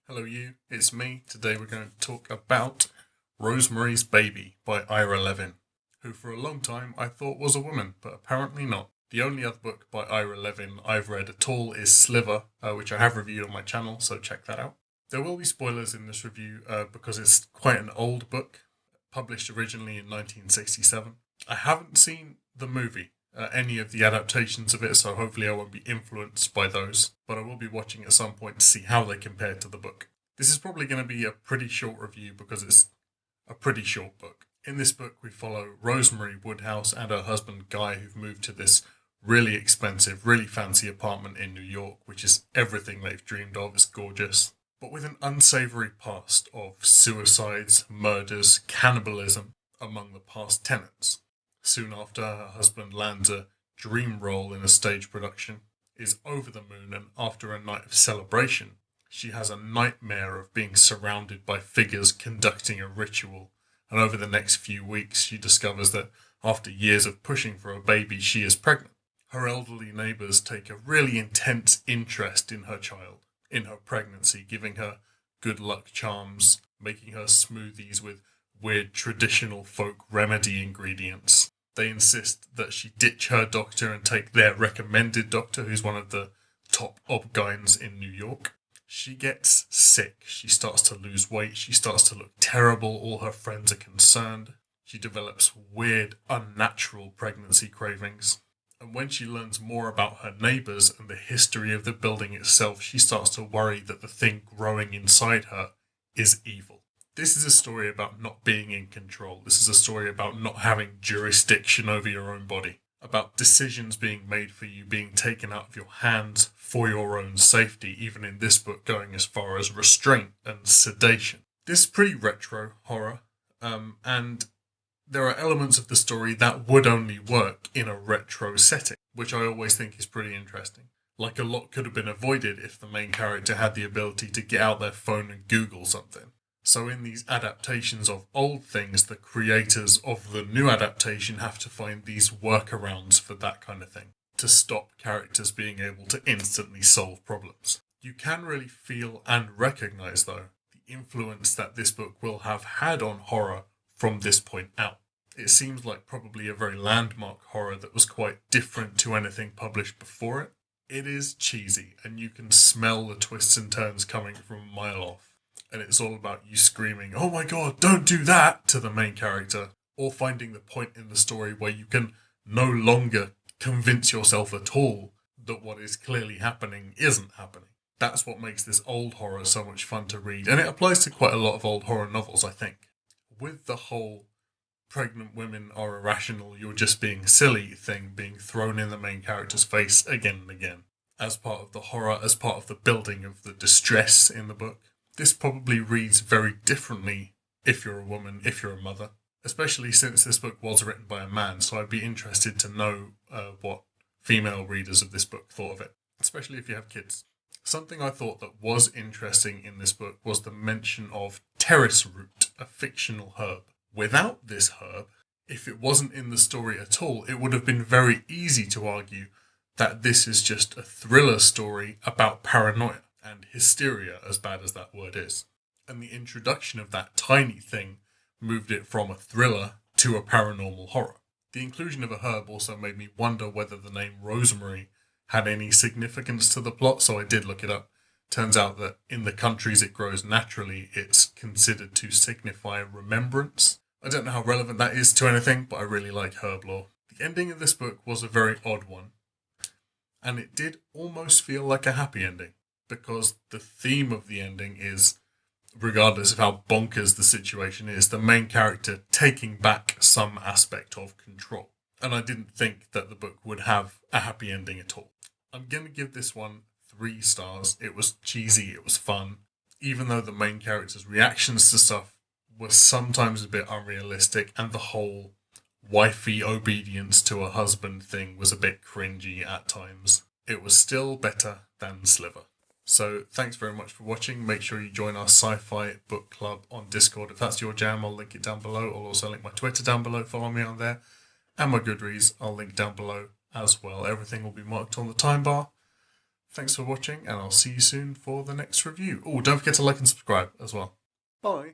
Hello you, it's me. Today we're going to talk about Rosemary's Baby by Ira Levin, who for a long time I thought was a woman, but apparently not. The only other book by Ira Levin I've read at all is Sliver, which I have reviewed on my channel, so check that out. There will be spoilers in this review because it's quite an old book, published originally in 1967. I haven't seen the movie, any of the adaptations of it, so hopefully I won't be influenced by those, but I will be watching at some point to see how they compare to the book. This is probably going to be a pretty short review because it's a pretty short book. In this book, we follow Rosemary Woodhouse and her husband Guy, who've moved to this really expensive, really fancy apartment in New York, which is everything they've dreamed of. It's gorgeous, but with an unsavory past of suicides, murders, cannibalism among the past tenants. Soon after, her husband lands a dream role in a stage production, is over the moon, and after a night of celebration, she has a nightmare of being surrounded by figures conducting a ritual. And over the next few weeks, she discovers that after years of pushing for a baby, she is pregnant. Her elderly neighbours take a really intense interest in her child, in her pregnancy, giving her good luck charms, making her smoothies with weird traditional folk remedy ingredients. They insist that she ditch her doctor and take their recommended doctor, who's one of the top obgyns in New York. She gets sick. She starts to lose weight. She starts to look terrible. All her friends are concerned. She develops weird, unnatural pregnancy cravings. And when she learns more about her neighbours and the history of the building itself, she starts to worry that the thing growing inside her is evil. This is a story about not being in control. This is a story about not having jurisdiction over your own body, about decisions being made for you, being taken out of your hands for your own safety, even in this book going as far as restraint and sedation. This is pretty retro horror, and there are elements of the story that would only work in a retro setting, which I always think is pretty interesting. Like, a lot could have been avoided if the main character had the ability to get out their phone and Google something. So in these adaptations of old things, the creators of the new adaptation have to find these workarounds for that kind of thing, to stop characters being able to instantly solve problems. You can really feel and recognise, though, the influence that this book will have had on horror from this point out. It seems like probably a very landmark horror that was quite different to anything published before it. It is cheesy, and you can smell the twists and turns coming from a mile off. And it's all about you screaming, "Oh my god, don't do that!" to the main character, or finding the point in the story where you can no longer convince yourself at all that what is clearly happening isn't happening. That's what makes this old horror so much fun to read, and it applies to quite a lot of old horror novels, I think. With the whole pregnant women are irrational, you're just being silly thing being thrown in the main character's face again and again, as part of the horror, as part of the building of the distress in the book. This probably reads very differently if you're a woman, if you're a mother, especially since this book was written by a man, so I'd be interested to know what female readers of this book thought of it, especially if you have kids. Something I thought that was interesting in this book was the mention of terrace root, a fictional herb. Without this herb, if it wasn't in the story at all, it would have been very easy to argue that this is just a thriller story about paranoia and hysteria, as bad as that word is. And the introduction of that tiny thing moved it from a thriller to a paranormal horror. The inclusion of a herb also made me wonder whether the name Rosemary had any significance to the plot, so I did look it up. Turns out that in the countries it grows naturally, it's considered to signify remembrance. I don't know how relevant that is to anything, but I really like herb lore. The ending of this book was a very odd one, and it did almost feel like a happy ending, because the theme of the ending is, regardless of how bonkers the situation is, the main character taking back some aspect of control. And I didn't think that the book would have a happy ending at all. I'm going to give this one 3 stars. It was cheesy, it was fun, even though the main character's reactions to stuff were sometimes a bit unrealistic, and the whole wifey obedience to a husband thing was a bit cringy at times. It was still better than Sliver. So thanks very much for watching. Make sure you join our sci-fi book club on Discord. If that's your jam, I'll link it down below. I'll also link my Twitter down below. Follow me on there. And my Goodreads, I'll link down below as well. Everything will be marked on the time bar. Thanks for watching, and I'll see you soon for the next review. Oh, don't forget to like and subscribe as well. Bye.